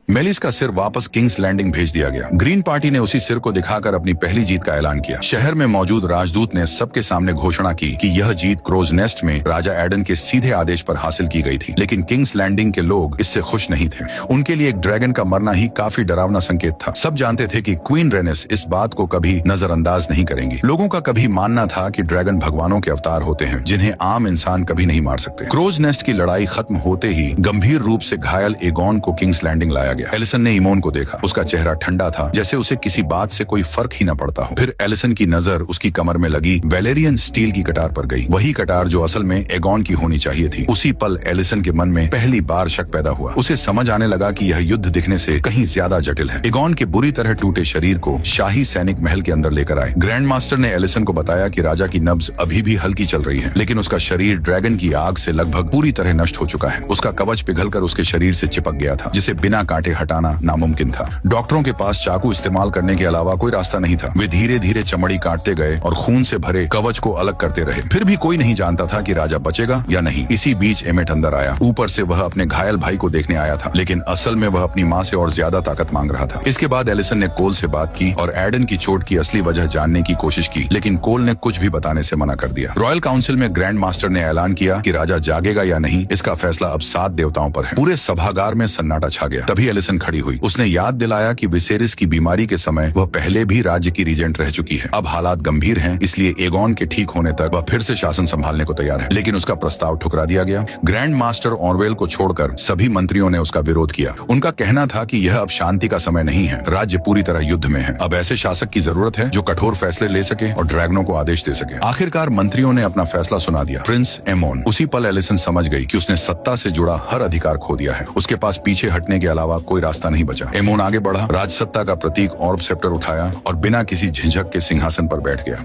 Malice का सिर वापस किंग्स लैंडिंग भेज दिया गया। ग्रीन पार्टी ने उसी सिर को दिखाकर अपनी पहली जीत का ऐलान किया। शहर में मौजूद राजदूत ने सबके सामने घोषणा की कि यह जीत क्रोज नेस्ट में राजा एडन के सीधे आदेश पर हासिल की गई थी। लेकिन किंग्स लैंडिंग के लोग इससे खुश नहीं थे। उनके लिए एक ड्रैगन का मरना ही काफी डरावना संकेत था। सब जानते थे कि क्वीन रेनिस इस बात को कभी नजरअंदाज नहीं करेंगी। लोगों का कभी मानना था कि ड्रैगन भगवानों के अवतार होते हैं जिन्हें आम इंसान कभी नहीं मार सकते। क्रोज नेस्ट की लड़ाई खत्म होते ही गंभीर रूप से घायल एगोन को किंग्स लैंडिंग लाया गया। एलिसन ने इमोन को देखा। उसका चेहरा ठंडा था, जैसे उसे किसी बात से कोई फर्क ही न पड़ता हो। फिर एलिसन की नजर उसकी कमर में लगी वेलेरियन स्टील की कटार पर गई, वही कटार जो असल में एगोन की होनी चाहिए थी। उसी पल एलिसन के मन में पहली बार शक पैदा हुआ। उसे समझ आने लगा कि यह युद्ध दिखने से कहीं ज्यादा जटिल है। एगोन के बुरी तरह टूटे शरीर को शाही सैनिक महल के अंदर लेकर आए। ग्रैंड मास्टर ने एलिसन को बताया कि राजा की नब्ज अभी भी हल्की चल रही है, लेकिन उसका शरीर ड्रैगन की आग से लगभग पूरी तरह नष्ट हो चुका है। उसका कवच पिघलकर उसके शरीर से चिपक गया था, जिसे बिना कांटे हटाना नामुमकिन था। डॉक्टरों के पास चाकू इस्तेमाल करने के अलावा कोई रास्ता नहीं था। वे धीरे धीरे चमड़ी काटते गए और खून से भरे कवच को अलग करते रहे। फिर भी कोई नहीं जानता था कि राजा बचेगा या नहीं। इसी बीच एमेट अंदर आया। ऊपर से वह अपने घायल भाई को देखने आया था, लेकिन असल में वह अपनी माँ से और ज्यादा ताकत मांग रहा था। इसके बाद एलिसन ने कोल से बात की और एडन की चोट की असली वजह जानने की कोशिश की, लेकिन कोल ने कुछ भी बताने से मना कर दिया। रॉयल काउंसिल में ग्रैंड मास्टर ने ऐलान किया कि राजा जागेगा या नहीं, इसका फैसला अब 7 देवताओं पर है। पूरे सभागार में सन्नाटा छा गया। तभी एलिसन खड़ी हुई। उसने याद दिलाया कि विसेरिस की बीमारी के समय वह पहले भी राज्य की रीजेंट रह चुकी है। अब हालात गंभीर हैं, इसलिए एगोन के ठीक होने तक वह फिर से शासन संभालने को तैयार है। लेकिन उसका प्रस्ताव ठुकरा दिया गया। ग्रैंड मास्टर ऑरवेल को छोड़कर सभी मंत्रियों ने उसका विरोध किया। उनका कहना था कि यह अब शांति का समय नहीं है, राज्य पूरी तरह युद्ध में है। अब ऐसे शासक की जरूरत है जो कठोर फैसले ले सके और ड्रैगनों को आदेश दे सके। आखिरकार मंत्रियों ने अपना फैसला सुना दिया, प्रिंस एमोन। उसी पल एलिसन समझ गई कि उसने सत्ता से जुड़ा हर अधिकार खो दिया है। उसके पास पीछे हटने के अलावा कोई रास्ता नहीं बचा। एमोन आगे बढ़ा, राजसत्ता का प्रतीक ऑर्ब सेप्टर उठाया और बिना किसी झिझक के सिंहासन पर बैठ गया।